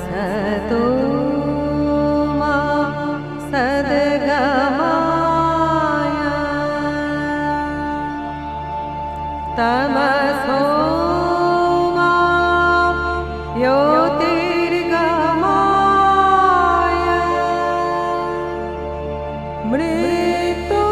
सतो मा सद्गमय तमसो मा ज्योतिर्गमय मृत्योर्मा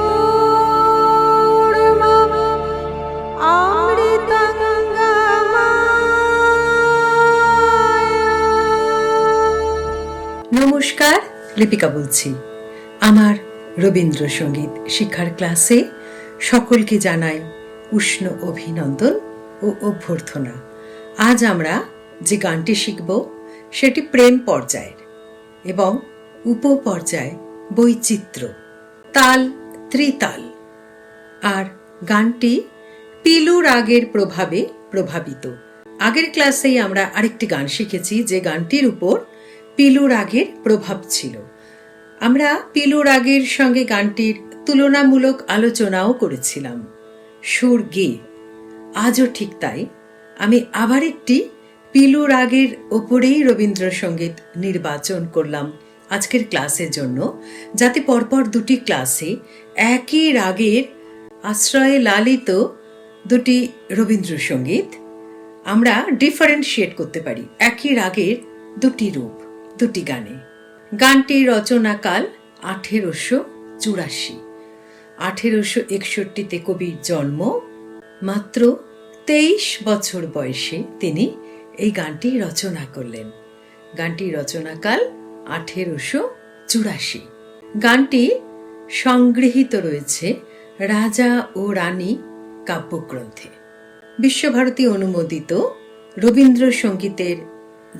নমস্কার, লিপিকা বলছি। আমার রবীন্দ্রসঙ্গীত শিক্ষার ক্লাসে সকলকে জানাই উষ্ণ অভিনন্দন ও অভ্যর্থনা। আজ আমরা যে গানটি শিখব সেটি প্রেম পর্যায়ের এবং উপপর্যায় বৈচিত্র্য, তাল ত্রিতাল। আর গানটি পিলু রাগের প্রভাবে প্রভাবিত। আগের ক্লাসেই আমরা আরেকটি গান শিখেছি যে গানটির উপর পিলু রাগের প্রভাব ছিল। আমরা পিলু রাগের সঙ্গে গানটির তুলনামূলক আলোচনাও করেছিলাম সুর গেয়ে। আজও ঠিক তাই, আমি আবার একটি পিলু রাগের ওপরেই রবীন্দ্রসঙ্গীত নির্বাচন করলাম আজকের ক্লাসের জন্য, যাতে পরপর দুটি ক্লাসে একই রাগের আশ্রয়ে লালিত দুটি রবীন্দ্রসঙ্গীত আমরা ডিফারেন্সিয়েট করতে পারি। একই রাগের দুটি রূপ দুটি গানে। গানটির রচনাকাল 1884। 1861-তে কবির জন্ম। মাত্র 23 বছর বয়সে তিনি এই গানটি রচনা করলেন। গানটির রচনাকাল 1884। গানটি সংগৃহীত রয়েছে রাজা ও রানী কাব্যগ্রন্থে। বিশ্বভারতী অনুমোদিত রবীন্দ্রসঙ্গীতের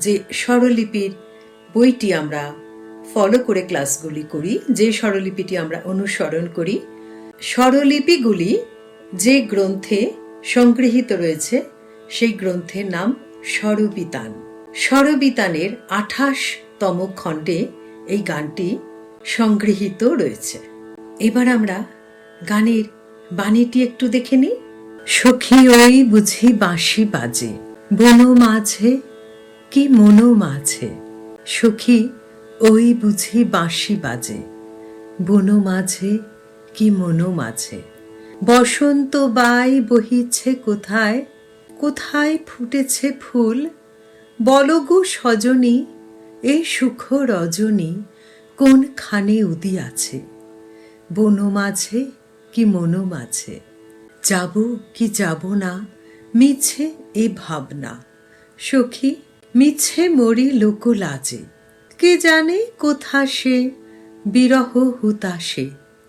যে স্বরলিপির বইটি আমরা ফলো করে ক্লাসগুলি করি, যে স্বরলিপিটি আমরা অনুসরণ করি, স্বরলিপিগুলি যে গ্রন্থে সংগৃহীত রয়েছে সেই গ্রন্থের নাম স্বরবিতান। স্বরবিতানের 28তম খণ্ডে এই গানটি সংগৃহীত রয়েছে। এবার আমরা গানের বাণীটি একটু দেখে নিই। সখী ওই বুঝি বাঁশি বাজে, বন মাঝে কি মনো মাঝে। সখী ওই বুঝি বাঁশি বাজে, বন মাঝে কি মনো মাঝে। বসন্ত বাই বহিছে কোথায়, কোথায় ফুটেছে ফুল। বলগো সজনী এই সুখ রজনী কোনখানে উদিয়াছে। বন মাঝে কি মনো মাঝে। যাব কি যাব না মিছে এ ভাবনা। সখী মিছে মরি লোক লাজে। কে জানে কোথা সে বিরহ হুতাশে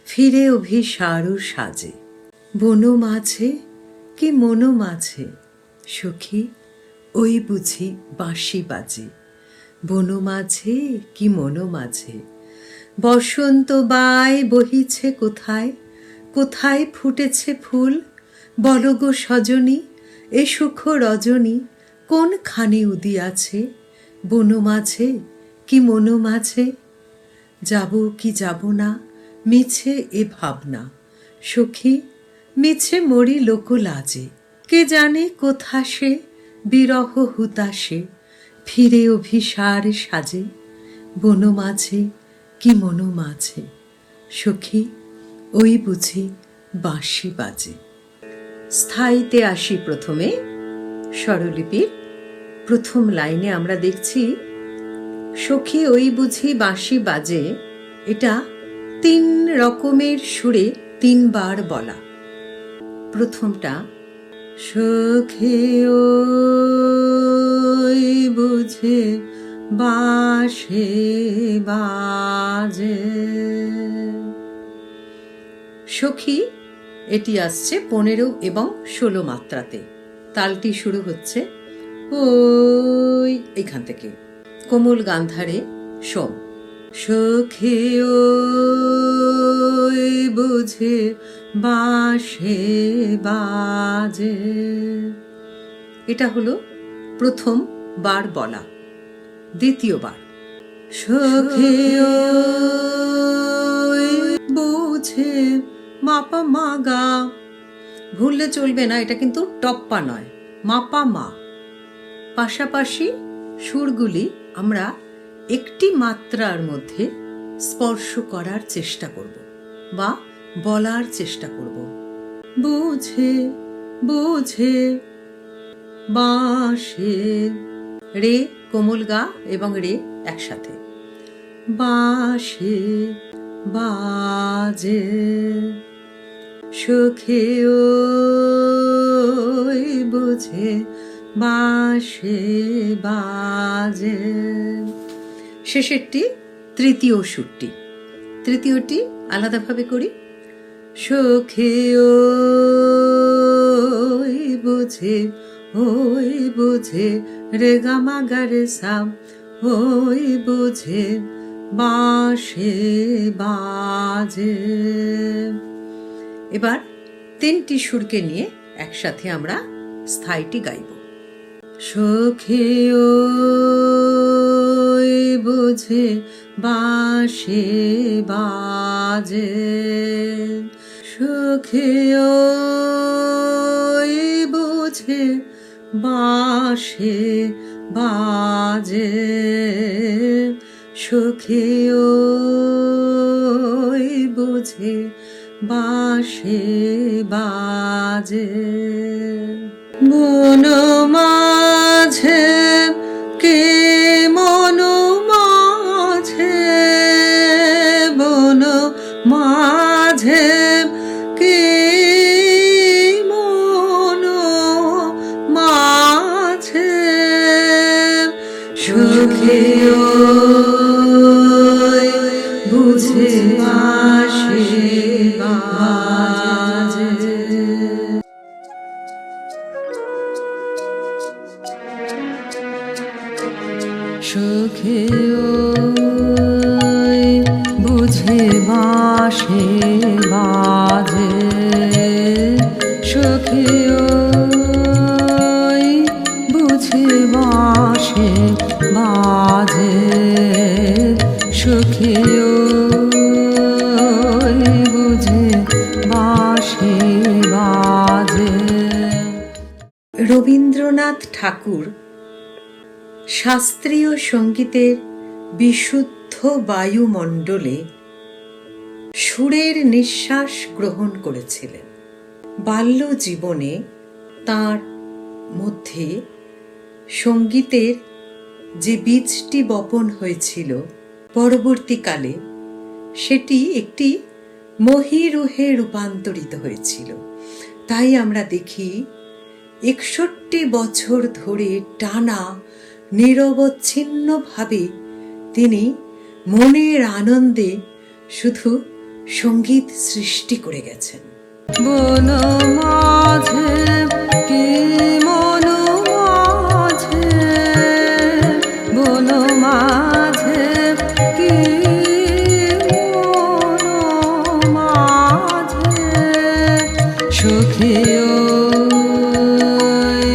ফিরে অভিসারু সাজে। বন মাঝে কি মনো মাঝে। সখী ওই বুঝি বাঁশি বাজে, বন মাঝে কি মনো মাঝে। বসন্ত বাই বহিছে কোথায়, কোথায় ফুটেছে ফুল। বলগো সজনী এ সুখ রজনী কোনখানে উদিয়াছে। বন মাঝে কি মনো মাঝে। যাব কি যাব না মিছে এ ভাবনা। সখী মিছে মরি লোক লাজে। কে জানে কোথা সে বিরহ হুতাশে ফিরে অভিসার সাজে। বন মাঝে কি মনো মাঝে। সখী ওই বুঝি বাঁশি বাজে। স্থায়ীতে আসি প্রথমে। স্বরলিপির প্রথম লাইনে আমরা দেখছি সখী ওই বুঝি বাঁশি বাজে। এটা 3 রকমের সুরে 3 বার বলা। প্রথমটা সখী ওই বুঝি বাঁশি বাজে। সখী এটি আসছে 15 এবং 16 মাত্রাতে। তালটি শুরু হচ্ছে ওই এখান থেকে, কোমল গান্ধারে সোম। সখী ওই বুঝি বাঁশি বাজে। এটা হলো প্রথম বার বলা। দ্বিতীয়বার সখী ওই বুঝি মাপা মাগা। ভুললে চলবে না, এটা কিন্তু টপ্পা নয়, মাপা মা। পাশাপাশি সুরগুলি আমরা একটি মাত্রার মধ্যে স্পর্শ করার চেষ্টা করব বা বলার চেষ্টা করব। বুঝে বুঝে বাঁশে, রে কোমল গা এবং রে একসাথে, বাঁশে বাজে সুখে ওই বুঝে বাঁশে বাজে। শেষেরটি তৃতীয় সুরটি, তৃতীয়টি আলাদাভাবে করি। সুখে ওই বুঝে, ওই বুঝে রে গামা গারে সাম, ওই বুঝে বাঁশে বাজে। এবার তিনটি সুরকে নিয়ে একসাথে আমরা স্থায়ীটি গাইব। সুখে ওই বুঝে বাঁশে বাজে, সুখে ওই বুঝে বাঁশে বাজে, সুখে ওই বুঝে বাঁশে বাজে। বন মাঝে কে মন মাঝে, বন মাঝে কে মন মাঝে, সুখে ওই বুঝে বাঁশে বাজে। সুখে ওই বুঝে বাঁশে বাজে, সুখে ওই বুঝে বাঁশে বাজে, সুখে ওই বুঝে বাঁশে বাজে। রবীন্দ্রনাথ ঠাকুর শাস্ত্রীয় সঙ্গীতের বিশুদ্ধ বায়ুমণ্ডলে সুরের নিঃশ্বাস গ্রহণ করেছিলেন। বাল্য জীবনে তার মধ্যে সঙ্গীতের যে বীজটি বপন হয়েছিল, পরবর্তীকালে সেটি একটি মহীরুহে রূপান্তরিত হয়েছিল। তাই আমরা দেখি 61 বছর ধরে টানা নিরবচ্ছিন্নভাবে তিনি মনের আনন্দে শুধু সঙ্গীত সৃষ্টি করে গেছেন। বন মাঝে কি মন মাঝে, বন মাঝে কি মন মাঝে, সুখে ওই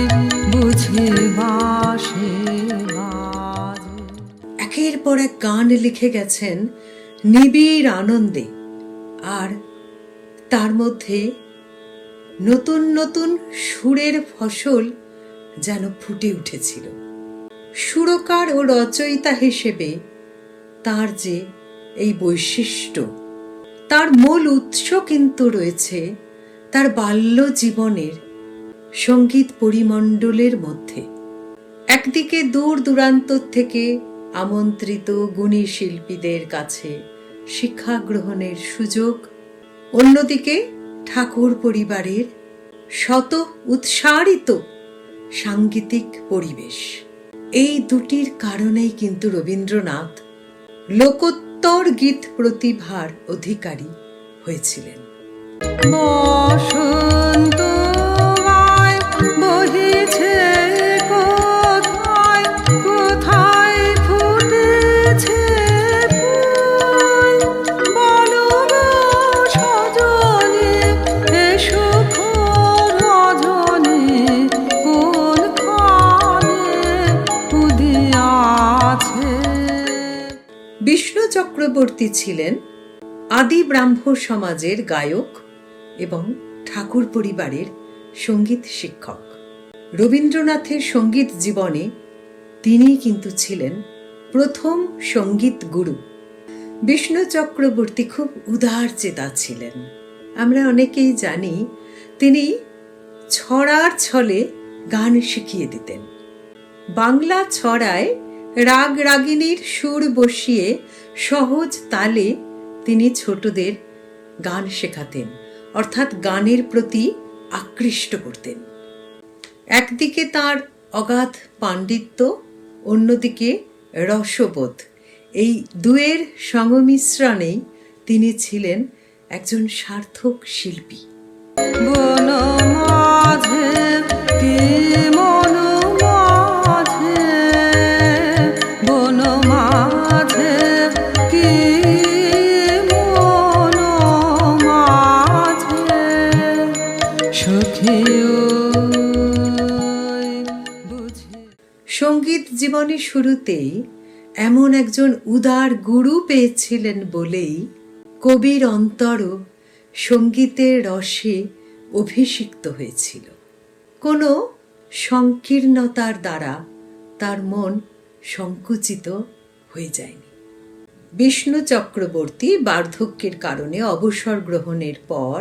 বুঝে বাঁশে বাজে। একের পর এক গান লিখে গেছেন নিবিড় আনন্দে, আর তার মধ্যে নতুন নতুন সুরের ফসল যেন ফুটে উঠেছিল। সুরকার ও রচয়িতা হিসেবে তার যে এই বৈশিষ্ট্য, তার মূল উৎস কিন্তু রয়েছে তার বাল্য জীবনের সঙ্গীত পরিমণ্ডলের মধ্যে। একদিকে দূর দূরান্ত থেকে আমন্ত্রিত গুণী শিল্পীদের কাছে শিক্ষা গ্রহণের সুযোগ, অন্যদিকে ঠাকুর পরিবারের শত উৎসারিত সাংগীতিক পরিবেশ। এই দুটির কারণেই কিন্তু রবীন্দ্রনাথ লোকোত্তর গীত প্রতিভার অধিকারী হয়েছিলেন। বসন্ত বহিছে কোথায় কোথায় ফুটেছে ফুল, বলো গো সজনে এসো রজনী কোনখানে উদিয়াছে। বিষ্ণু চক্রবর্তী ছিলেন আদি ব্রাহ্ম সমাজের গায়ক এবং ঠাকুর পরিবারের সঙ্গীত শিক্ষক। রবীন্দ্রনাথের সঙ্গীত জীবনে তিনি কিন্তু ছিলেন প্রথম সঙ্গীত গুরু। বিষ্ণু চক্রবর্তী খুব উদার চেতা ছিলেন। আমরা অনেকেই জানি তিনি ছড়ার ছলে গান শিখিয়ে দিতেন। বাংলা ছড়ায় রাগ রাগিনীর সুর বসিয়ে সহজ তালে তিনি ছোটদের গান শেখাতেন, অর্থাৎ গানের প্রতি আকৃষ্ট করতেন। একদিকে তার অগাধ পাণ্ডিত্য, অন্যদিকে রসবোধ, এই দুয়ের সংমিশ্রণেই তিনি ছিলেন একজন সার্থক শিল্পী। বন মাঝে কি মন মাঝে, বন মাঝে কি মন মাঝে, সখী বুঝে। সঙ্গীত জীবনের শুরুতেই এমন একজন উদার গুরু পেয়েছিলেন বলেই কবির অন্তরও সঙ্গীতের রসে অভিষিক্ত হয়েছিল। কোনো সংকীর্ণতার দ্বারা তার মন সংকুচিত হয়ে যায়নি। বিষ্ণু চক্রবর্তী বার্ধক্যের কারণে অবসর গ্রহণের পর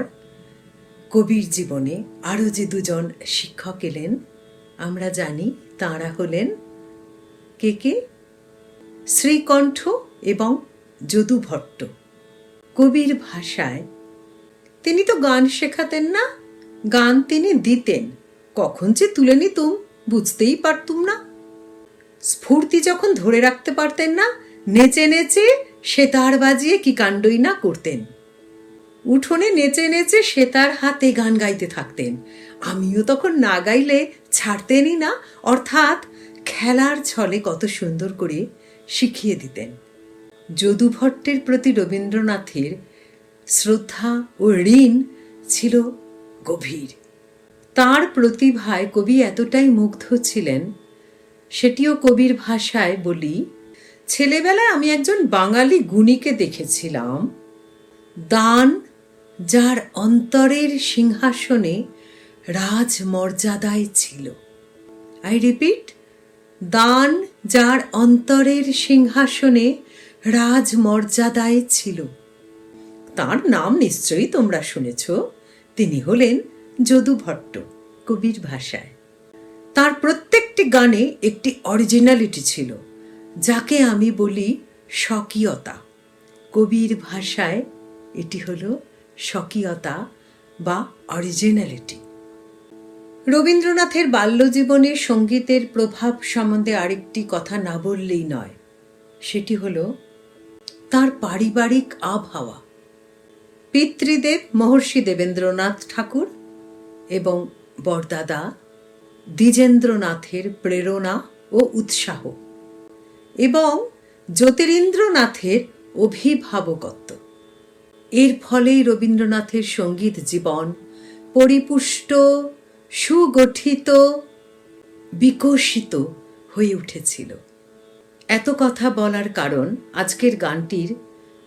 কবির জীবনে আরও যে দুজন শিক্ষক এলেন আমরা জানি, তাঁরা হলেন কে? শ্রীকণ্ঠ এবং যদু ভট্ট। কবির ভাষায় তিনি তো গান শেখাতেন না, গান তিনি দিতেন। কখন যে তুলে নিতুম বুঝতেই পারতুম না। স্ফূর্তি যখন ধরে রাখতে পারতেন না, নেচে নেচে সেতার বাজিয়ে কি কাণ্ডই না করতেন। উঠোনে নেচে নেচে সেতার হাতে গান গাইতে থাকতেন। আমিও তখন না গাইলে ছাড়তেনই না, অর্থাৎ খেলার ছলে কত সুন্দর করে শিখিয়ে দিতেন। যদু ভট্টের প্রতি রবীন্দ্রনাথের শ্রদ্ধা ও ঋণ ছিল গভীর। তার প্রতিভায় কবি এতটাই মুগ্ধ ছিলেন, সেটিও কবির ভাষায় বলি, ছেলেবেলায় আমি একজন বাঙালি গুণীকে দেখেছিলাম, দান যার অন্তরের সিংহাসনে রাজমর্যাদায় ছিল। আই রিপিট, দান যার অন্তরের সিংহাসনে রাজমর্যাদায় ছিল। তার নাম নিশ্চয়ই তোমরা শুনেছ। তিনি হলেন যদু ভট্ট। কবির ভাষায় তার প্রত্যেকটি গানে একটি অরিজিনালিটি ছিল, যাকে আমি বলি স্বকীয়তা। কবির ভাষায় এটি হলো স্বকীয়তা বা অরিজিনালিটি। রবীন্দ্রনাথের বাল্যজীবনে সঙ্গীতের প্রভাব সম্বন্ধে আরেকটি কথা না বললেই নয়, সেটি হলো তার পারিবারিক আবহাওয়া। পিতৃদেব মহর্ষি দেবেন্দ্রনাথ ঠাকুর এবং বরদাদা দ্বিজেন্দ্রনাথের প্রেরণা ও উৎসাহ এবং জ্যোতিরিন্দ্রনাথের অভিভাবকত্ব, এর ফলেই রবীন্দ্রনাথের সঙ্গীত জীবন পরিপুষ্ট, সুগঠিত, বিকশিত হয়ে উঠেছিল। এত কথা বলার কারণ, আজকের গানটির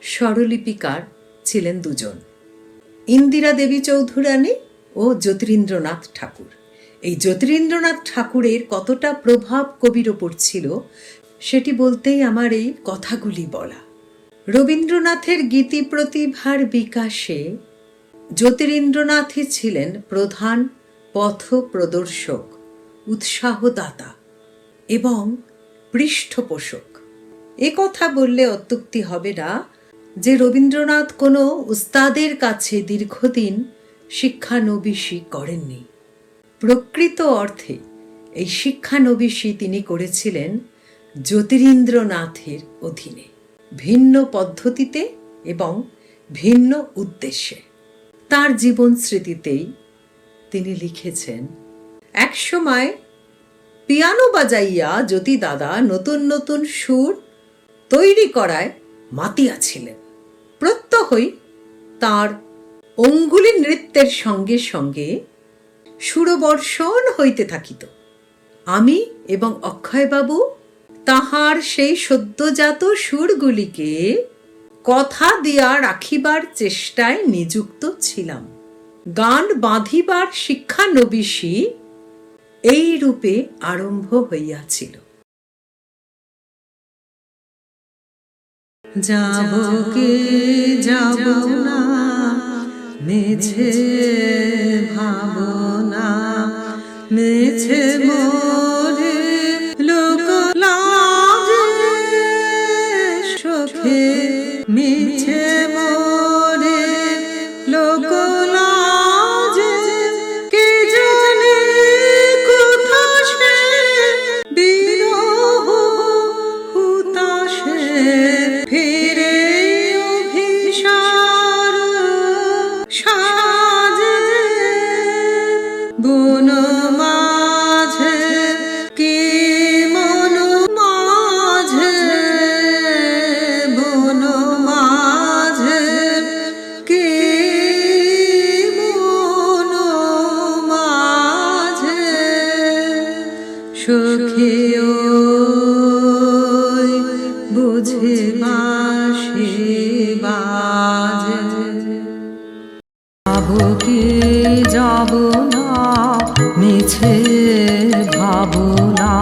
স্বরলিপিকার ছিলেন দুজন, ইন্দিরা দেবী চৌধুরানী ও জ্যোতিরিন্দ্রনাথ ঠাকুর। এই জ্যোতিরিন্দ্রনাথ ঠাকুরের কতটা প্রভাব কবির ওপর ছিল সেটি বলতেই আমার এই কথাগুলি বলা। রবীন্দ্রনাথের গীতি প্রতিভার বিকাশে জ্যোতিরিন্দ্রনাথই ছিলেন প্রধান পথ প্রদর্শক, উৎসাহদাতা এবং পৃষ্ঠপোষক। এ কথা বললে অত্যুক্তি হবে না যে রবীন্দ্রনাথ কোনো উস্তাদের কাছে দীর্ঘদিন শিক্ষানবিশি করেননি। প্রকৃত অর্থে এই শিক্ষানবিশি তিনি করেছিলেন জ্যোতিরিন্দ্রনাথের অধীনে, ভিন্ন পদ্ধতিতে এবং ভিন্ন উদ্দেশ্যে। তার জীবন স্মৃতিতেই তিনি লিখেছেন, এক সময় পিয়ানো বাজাইয়া জ্যোতি দাদা নতুন নতুন সুর তৈরি করায় মাতিয়াছিলেন। প্রত্যহই তার অঙ্গুলি নৃত্যের সঙ্গে সঙ্গে সুরবর্ষণ হইতে থাকিত। আমি এবং অক্ষয়বাবু তাহার সেই সদ্যজাত সুরগুলিকে কথা দিয়া রাখিবার চেষ্টায় নিযুক্ত ছিলাম। গান বাঁধিবার শিক্ষানবিশি এই রূপে আরম্ভ হইয়াছিল। যাব কি যাব না মিছে ভাবনা মিছে মোরে লোক লাজে সখী মিছে মোরে লোক লাজে কে জানে কোথা সে বিরহ হুতাশে ফিরে অভিসার সাজে বন মাঝে কি মন মাঝে বন মাঝে কি মন মাঝে সখী ওই বুঝে বাঁশি বাজে যাব কি যাব না মিছে ভাবনা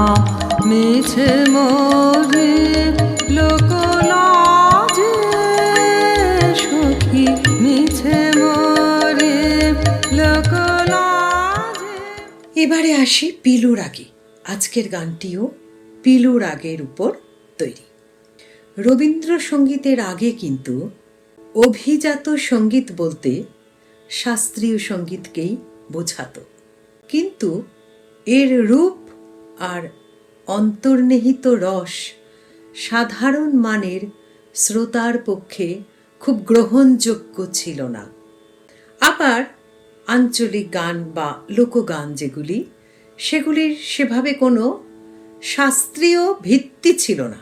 মিছে মোরে লোক লাজে সখী মিছে মোরে লোক লাজে। এবারে আসি পিলুর আগে। আজকের গানটিও পিলুর আগের উপর তৈরি। রবীন্দ্রসঙ্গীতের আগে কিন্তু অভিজাত সঙ্গীত বলতে শাস্ত্রীয় সঙ্গীতকেই বোঝাতো, কিন্তু এর রূপ আর অন্তর্নিহিত রস সাধারণ মানের শ্রোতার পক্ষে খুব গ্রহণযোগ্য ছিল না। আবার আঞ্চলিক গান বা লোকগান যেগুলি, সেগুলির সেভাবে কোনো শাস্ত্রীয় ভিত্তি ছিল না,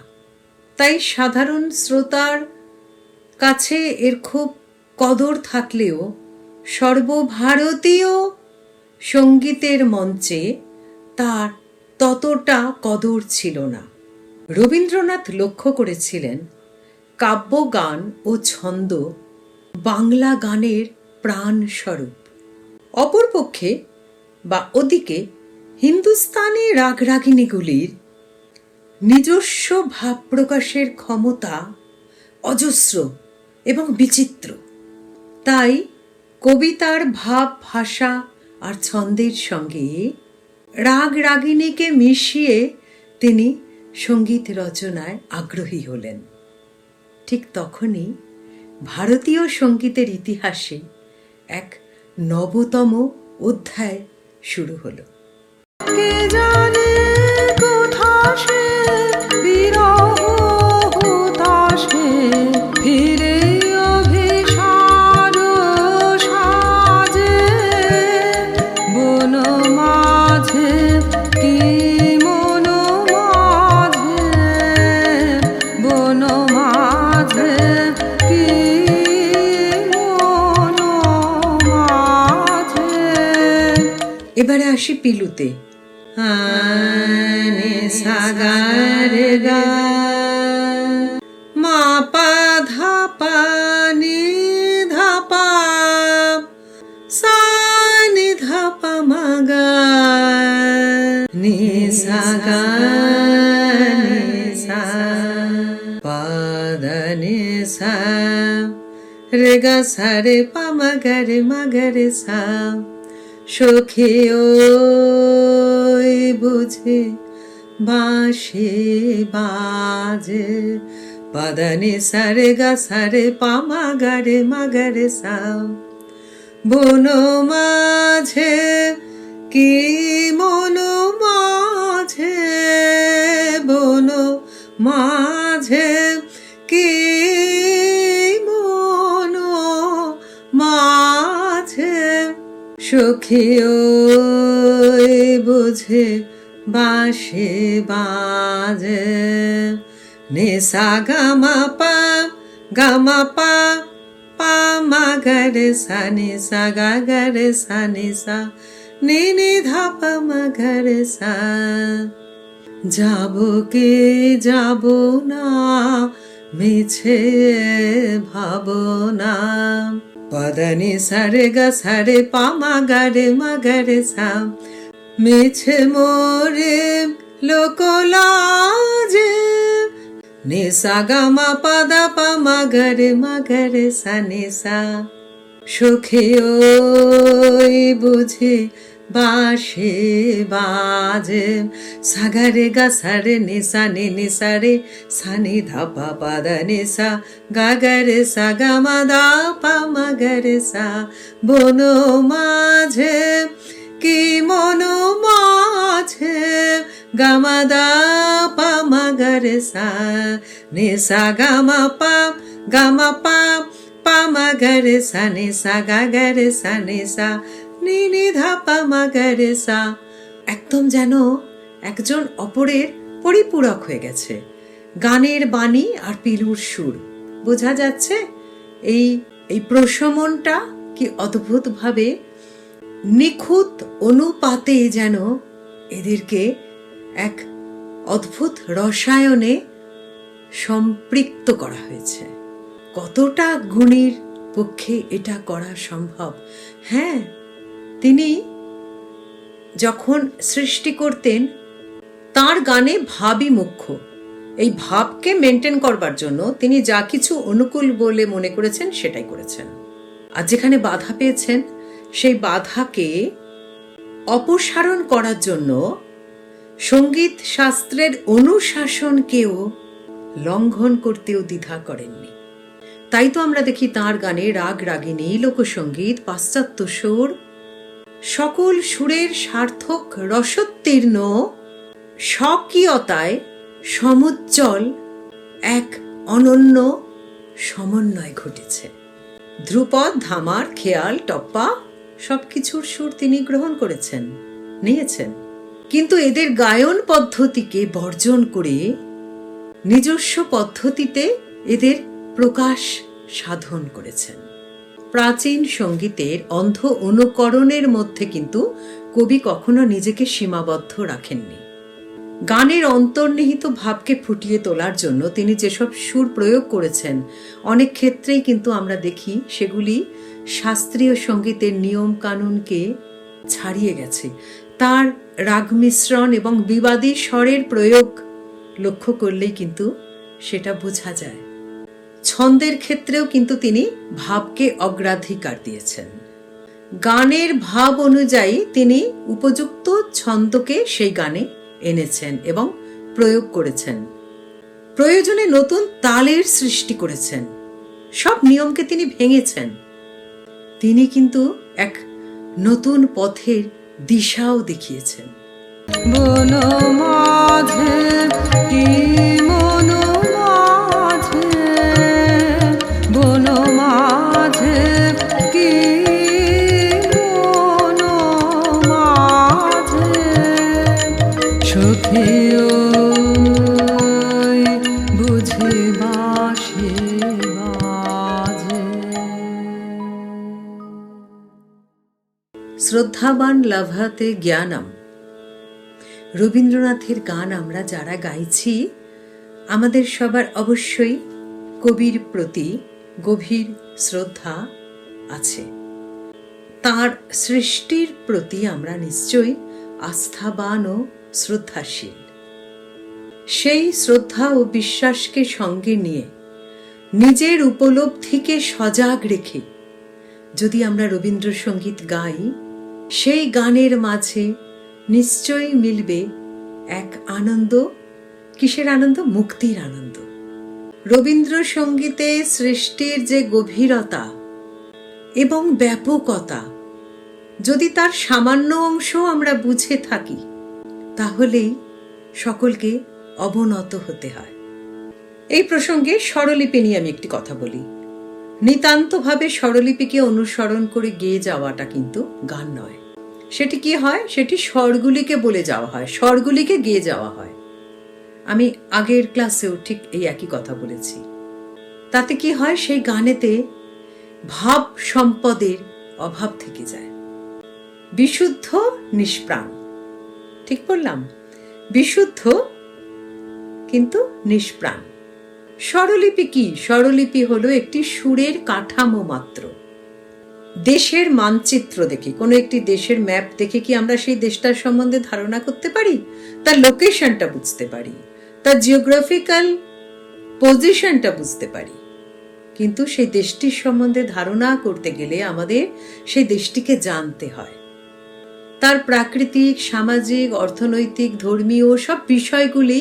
তাই সাধারণ শ্রোতার কাছে এর খুব কদর থাকলেও সর্বভারতীয় সঙ্গীতের মঞ্চে তার ততটা কদর ছিল না। রবীন্দ্রনাথ লক্ষ্য করেছিলেন কাব্যগান ও ছন্দ বাংলা গানের প্রাণস্বরূপ। অপরপক্ষে বা ওদিকে হিন্দুস্তানি রাগরাগিণীগুলির নিজস্ব ভাব প্রকাশের ক্ষমতা অজস্র এবং বিচিত্র। তাই কবিতার ভাব ভাষা আর ছন্দের সঙ্গে রাগ রাগিণীকে মিশিয়ে তিনি সঙ্গীত রচনায় আগ্রহী হলেন। ঠিক তখনই ভারতীয় সঙ্গীতের ইতিহাসে এক নবতম অধ্যায় শুরু হলো। কে জানে কোথা সে বিরহ হুতাশে ফিরে অভিসার সাজে বন মাঝে কি মন মাঝে বন মাঝে কি মন মাঝে। এবারে আসি পিলুতে। নে সাগার গা মা পা ধা পা নি ধা পা সা নি ধা পা মা গা নি সা গা নি সা পা দা নি সা রে গা সা রে পা মা গা রে সা। সখী ওই বুঝে বাঁশি বাজে পাদানি সারে গা সারে পামা গারে সা। বন মাঝে কি মন মাঝে বন মাঝে কি মন মাঝে সখী ওই বুঝে বাঁশি বাজে নে সা গা মা পা পা মা গা রে সা নি সা গা রে সা নি সা নি নি ধা পা মা গা রে সা। যাব কি যাব না মিছে ভাবনা পদনি সারে গা সারে পা মা গা রে সা। মিছে মোরে লোক লাজে নি সা গা মা পা দা পা মা গা রে সা নি সা। সখী ওই বুঝি বাঁশি বাজে, সাগারে গা সারে নি সা রে সা নি ধা পা পা দা নি সা গা রে সা গা মা দা পা মা গা রে সা। বনো মাঝে কি মনো মাঝে, গা মা দা পা মা গা রে সা নি সা গা মা পা গা মা পা পা মা গা রে সা নি সা গা রে সা নি সা নি নি ধা পা মা গা রে সা। একদম যেন একজন অপরের পরিপূরক হয়ে গেছে। গানের বাণী আর পিলুর সুর, বোঝা যাচ্ছে এই এই প্রশমনটা কি অদ্ভুতভাবে নিখুঁত অনুপাতে যেন এদেরকে এক অদ্ভুত রসায়নে সম্পৃক্ত করা হয়েছে। কতটা গুণীর পক্ষে এটা করা সম্ভব? হ্যাঁ, তিনি যখন সৃষ্টি করতেন তার গানে ভাবই মুখ্য। এই ভাবকে মেনটেন করবার জন্য তিনি যা কিছু অনুকূল বলে মনে করেছেন সেটাই করেছেন। আর যেখানে বাধা পেয়েছেন সেই বাধাকে অপসারণ করার জন্য সঙ্গীত শাস্ত্রের অনুশাসনকেও লঙ্ঘন করতেও দ্বিধা করেননি। তাই তো আমরা দেখি তাঁর গানে রাগ রাগিনী, লোকসঙ্গীত, পাশ্চাত্য সুর, সকল সুরের সার্থক রসোত্তীর্ণ স্বকীয়তায় সমুজ্জ্বল এক অনন্য সমন্বয় ঘটেছে। ধ্রুপদ, ধামার, খেয়াল, টপ্পা সবকিছুর সুর তিনি গ্রহণ করেছেন, নিয়েছেন, কিন্তু এদের গায়ন পদ্ধতিকে বর্জন করে নিজস্ব পদ্ধতিতে এদের প্রকাশ সাধন করেছেন। প্রাচীন সঙ্গীতের অন্ধ অনুকরণের মধ্যে কিন্তু কবি কখনো নিজেকে সীমাবদ্ধ রাখেননি। গানের অন্তর্নিহিত ভাবকে ফুটিয়ে তোলার জন্য তিনি যেসব সুর প্রয়োগ করেছেন অনেক ক্ষেত্রেই কিন্তু আমরা দেখি সেগুলি শাস্ত্রীয় সঙ্গীতের নিয়ম কানুনকে ছাড়িয়ে গেছে। তার রাগ মিশ্রণ এবং বিবাদী স্বরের প্রয়োগ লক্ষ্য করলেই কিন্তু সেটা বোঝা যায়। ছন্দের ক্ষেত্রেও কিন্তু তিনি ভাবকে অগ্রাধিকার দিয়েছেন। গানের ভাব অনুযায়ী তিনি উপযুক্ত ছন্দকে সেই গানে এনেছেন এবং প্রয়োগ করেছেন। প্রয়োজনে নতুন তালের সৃষ্টি করেছেন। সব নিয়মকে তিনি ভেঙেছেন। তিনি কিন্তু এক নতুন পথের দিশাও দেখিয়েছেন। বনো মাঝে কি মনো মাঝে, বনো মাঝে কি মনো মাঝে, সখী ওই বুঝি বাঁশি বাজে। শ্রদ্ধাবান লভাতে জ্ঞানম, রবীন্দ্রনাথের গান আমরা যারা গাইছি আমাদের সবার অবশ্যই কবির প্রতি গভীর শ্রদ্ধা আছে। তার সৃষ্টির প্রতি আমরা নিশ্চয়ই আস্থাবান ও শ্রদ্ধাশীল। সেই শ্রদ্ধা ও বিশ্বাসকে সঙ্গে নিয়ে নিজের উপলব্ধিকে সজাগ রেখে যদি আমরা রবীন্দ্রসঙ্গীত গাই, সেই গানের মাঝে নিশ্চয়ই মিলবে এক আনন্দ। কিসের আনন্দ? মুক্তির আনন্দ। রবীন্দ্রসঙ্গীতে সৃষ্টির যে গভীরতা এবং ব্যাপকতা, যদি তার সামান্য অংশ আমরা বুঝে থাকি তাহলেই সকলকে অবনত হতে হয়। এই প্রসঙ্গে স্বরলিপি নিয়ে আমি একটি কথা বলি। নিতান্তভাবে স্বরলিপিকে অনুসরণ করে গেয়ে যাওয়াটা কিন্তু গান নয়। সেটি কি হয়? সেটি স্বরগুলিকে বলে যাওয়া হয়, স্বরগুলিকে গেয়ে যাওয়া হয়। আমি আগের ক্লাসেও ঠিক এই একই কথা বলেছি। তাতে কি হয়? সেই গানেতে ভাব সম্পদের অভাব থেকে যায়। বিশুদ্ধ নিষ্প্রাণ, ঠিক বললাম? বিশুদ্ধ কিন্তু নিষ্প্রাণ। স্বরলিপি কি? স্বরলিপি হলো একটি সুরের কাঠামো মাত্র। দেশের মানচিত্র দেখে, কোনো একটি দেশের ম্যাপ দেখে কি আমরা সেই দেশটার সম্বন্ধে ধারণা করতে পারি? তার লোকেশনটা বুঝতে পারি, তার জিওগ্রাফিক্যাল পজিশনটা বুঝতে পারি, কিন্তু সেই দেশটির সম্বন্ধে ধারণা করতে গেলে আমাদের সেই দেশটিকে জানতে হয়, তার প্রাকৃতিক, সামাজিক, অর্থনৈতিক, ধর্মীয় সব বিষয়গুলি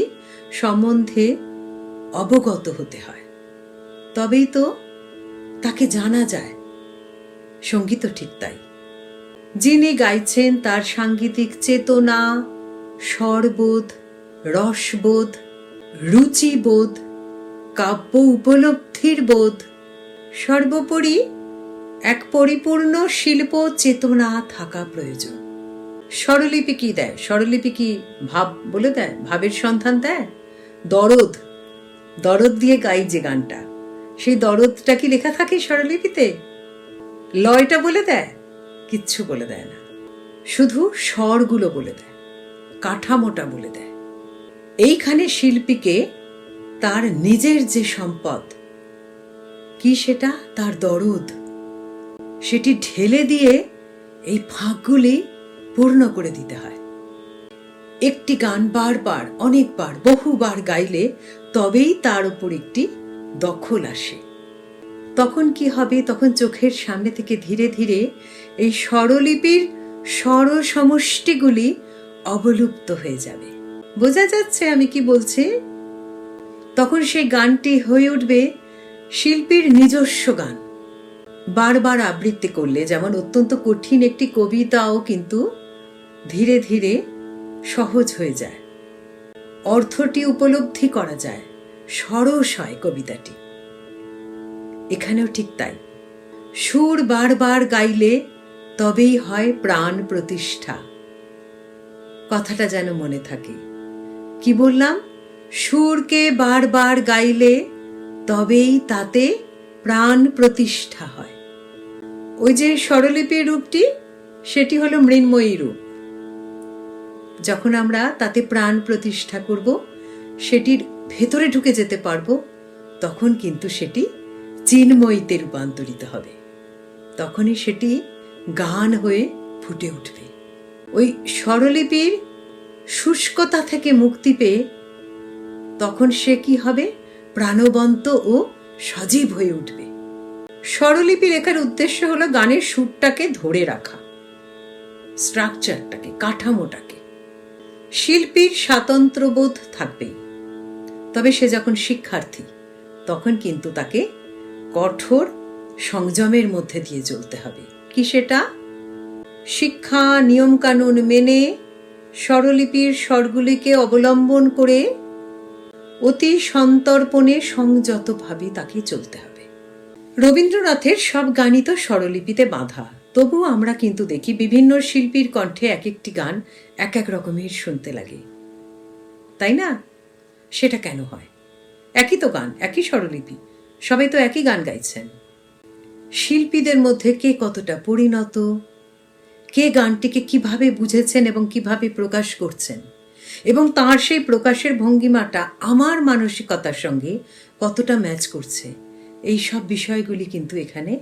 সম্বন্ধে অবগত হতে হয়, তবেই তো তাকে জানা যায়। সঙ্গীতও ঠিক তাই। যিনি গাইছেন তার সাংগীতিক চেতনা, স্বরবোধ, রসবোধ, রুচিবোধ, কাব্য উপলব্ধির বোধ, সর্বোপরি এক পরিপূর্ণ শিল্প চেতনা থাকা প্রয়োজন। স্বরলিপি কি দেয়? স্বরলিপি কি ভাব বলে দেয়? ভাবের সন্ধান দেয়? দরদ, দরদ দিয়ে গাই যে গানটা, সেই দরদটা কি লেখা থাকে স্বরলিপিতে? লয়টা বলে দেয়? কিচ্ছু বলে দেয় না, শুধু স্বরগুলো বলে দেয়, কাঠামোটা বলে দেয়। এইখানে শিল্পীকে তার নিজের যে সম্পদ, কি সেটা? তার দরদ, সেটি ঢেলে দিয়ে এই ফাঁকগুলি পূর্ণ করে দিতে হয়। একটি গান বারবার, অনেকবার, বহুবার গাইলে তবেই তার উপর একটি দখল আসে। তখন কি হবে? তখন চোখের সামনে থেকে ধীরে ধীরে এই স্বরলিপির স্বর সমষ্টিগুলি অবলুপ্ত হয়ে যাবে। বোঝা যাচ্ছে আমি কি বলছি? তখন সেই গানটি হয়ে উঠবে শিল্পীর নিজস্ব গান। বারবার আবৃত্তি করলে যেমন অত্যন্ত কঠিন একটি কবিতাও কিন্তু ধীরে ধীরে সহজ হয়ে যায়, অর্থটি উপলব্ধি করা যায়, সরস হয় কবিতাটি। এখানেও ঠিক তাই, সুর বারবার গাইলে তবেই হয় প্রাণ প্রতিষ্ঠা। কথাটা যেন মনে থাকে। কি বললাম? সুরকে বারবার গাইলে তবেই তাতে প্রাণ প্রতিষ্ঠা হয়। ওই যে স্বরলিপির রূপটি, সেটি হলো মৃন্ময়ী রূপ। যখন আমরা তাতে প্রাণ প্রতিষ্ঠা করব, সেটির ভেতরে ঢুকে যেতে পারবো, তখন কিন্তু সেটি চিন্ময়ীতে রূপান্তরিত হবে। তখনই সেটি গান হয়ে ফুটে উঠবে। ওই স্বরলিপির শুষ্কতা থেকে মুক্তি পেয়ে তখন সে কি হবে? প্রাণবন্ত ও সজীব হয়ে উঠবে। স্বরলিপি লেখার উদ্দেশ্য হলো গানের সুরটাকে ধরে রাখা, স্ট্রাকচারটাকে, কাঠামোটাকে। শিল্পীর স্বাতন্ত্র্যবোধ থাকবেই, তবে সে যখন শিক্ষার্থী তখন কিন্তু তাকে কঠোর সংযমের মধ্যে দিয়ে চলতে হবে। কি সেটা? শিক্ষা নিয়মকানুন মেনে স্বরলিপির স্বরগুলিকে অবলম্বন করে অতি সন্তর্পণে সংযতভাবে তাকে চলতে হবে। রবীন্দ্রনাথের সব গানই তো স্বরলিপিতে বাঁধা, তবুও আমরা কিন্তু দেখি বিভিন্ন শিল্পীর কণ্ঠে এক একটি গান এক এক রকমের শুনতে লাগে, তাই না? সেটা কেন হয়? একই তো গান, একই স্বরলিপি, সবাই তো একই গান গাইছেন। শিল্পীদের মধ্যে কে কতটা পরিণত, কে গানটিকে কিভাবে বুঝেছেন এবং কিভাবে প্রকাশ করছেন, এবং তার সেই প্রকাশের ভঙ্গিমাটা আমার মানসিকতার সঙ্গে কতটা ম্যাচ করছে, এই সব বিষয়গুলি কিন্তু এখানে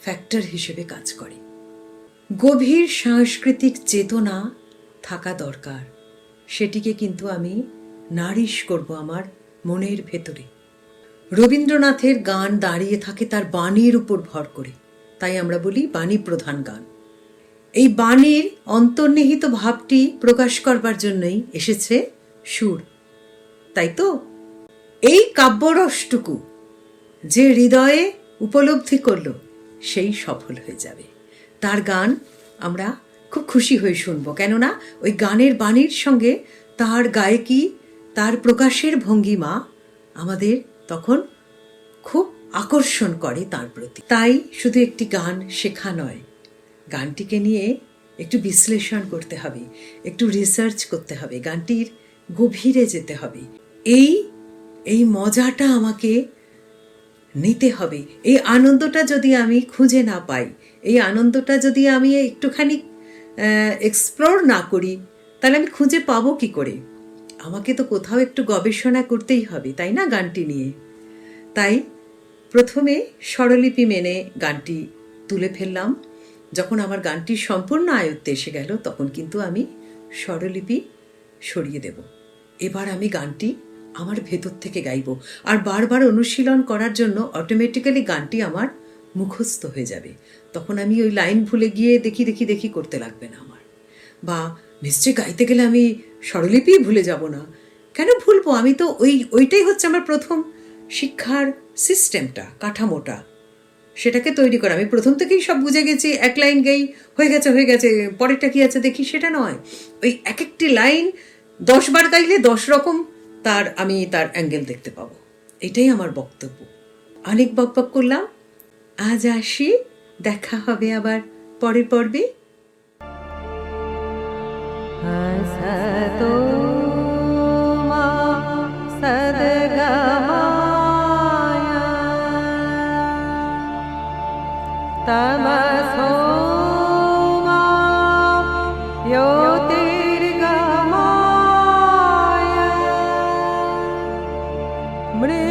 ফ্যাক্টর হিসেবে কাজ করে। গভীর সাংস্কৃতিক চেতনা থাকা দরকার, সেটিকে কিন্তু আমি নারিশ করব আমার মনের ভেতরে। রবীন্দ্রনাথের গান দাঁড়িয়ে থাকে তার বাণীর উপর ভর করে, তাই আমরা বলি বাণী প্রধান গান। এই বাণীর অন্তর্নিহিত ভাবটি প্রকাশ করবার জন্যই এসেছে সুর, তাই তো? এই কাব্যরসটুকু যে হৃদয়ে উপলব্ধি করলো, সেই সফল হয়ে যাবে। তার গান আমরা খুব খুশি হয়ে শুনবো, কেননা ওই গানের বাণীর সঙ্গে তার গায়কী, তার প্রকাশের ভঙ্গিমা আমাদের তখন খুব আকর্ষণ করে তার প্রতি। তাই শুধু একটি গান শেখা নয়, গানটিকে নিয়ে একটু বিশ্লেষণ করতে হবে, একটু রিসার্চ করতে হবে, গানটির গভীরে যেতে হবে। এই মজাটা আমাকে নিতে হবে। এই আনন্দটা যদি আমি খুঁজে না পাই, এই আনন্দটা যদি আমি একটুখানি এক্সপ্লোর না করি, তাহলে আমি খুঁজে পাবো কি করে? আমাকে তো কোথাও একটু গবেষণা করতেই হবে, তাই না, গানটি নিয়ে। তাই প্রথমে স্বরলিপি মেনে গানটি তুলে ফেললাম। যখন আমার গানটি সম্পূর্ণ আয়ত্তে এসে গেল, তখন কিন্তু আমি স্বরলিপি সরিয়ে দেব। এবার আমি গানটি আমার ভেতর থেকে গাইবো। আর বারবার অনুশীলন করার জন্য অটোমেটিক্যালি গানটি আমার মুখস্থ হয়ে যাবে। তখন আমি ওই লাইন ভুলে গিয়ে দেখি দেখি দেখি করতে লাগবে না আমার। বা নিশ্চয়ই গাইতে গেলে আমি স্বরলিপি ভুলে যাব না, কেন ভুলবো? আমি তো ওইটাই হচ্ছে আমার প্রথম শিক্ষার সিস্টেমটা, কাঠামোটা, সেটাকে তৈরি করা। আমি প্রথম থেকেই সব বুঝে গেছি, এক লাইন গাই, হয়ে গেছে, পরেরটা কি আছে দেখি, সেটা নয়। ওই এক একটি লাইন 10 বার গাইলে 10 রকম আমি তার অ্যাঙ্গেল দেখতে পাবো। এটাই আমার বক্তব্য। অনেক বকবক করলাম, আজ আসি, দেখা হবে আবার পরের পর্বে। हसतो मा सद्गमाय तमसो मा ज्योतिर्गमाय मृत्युञ्जयो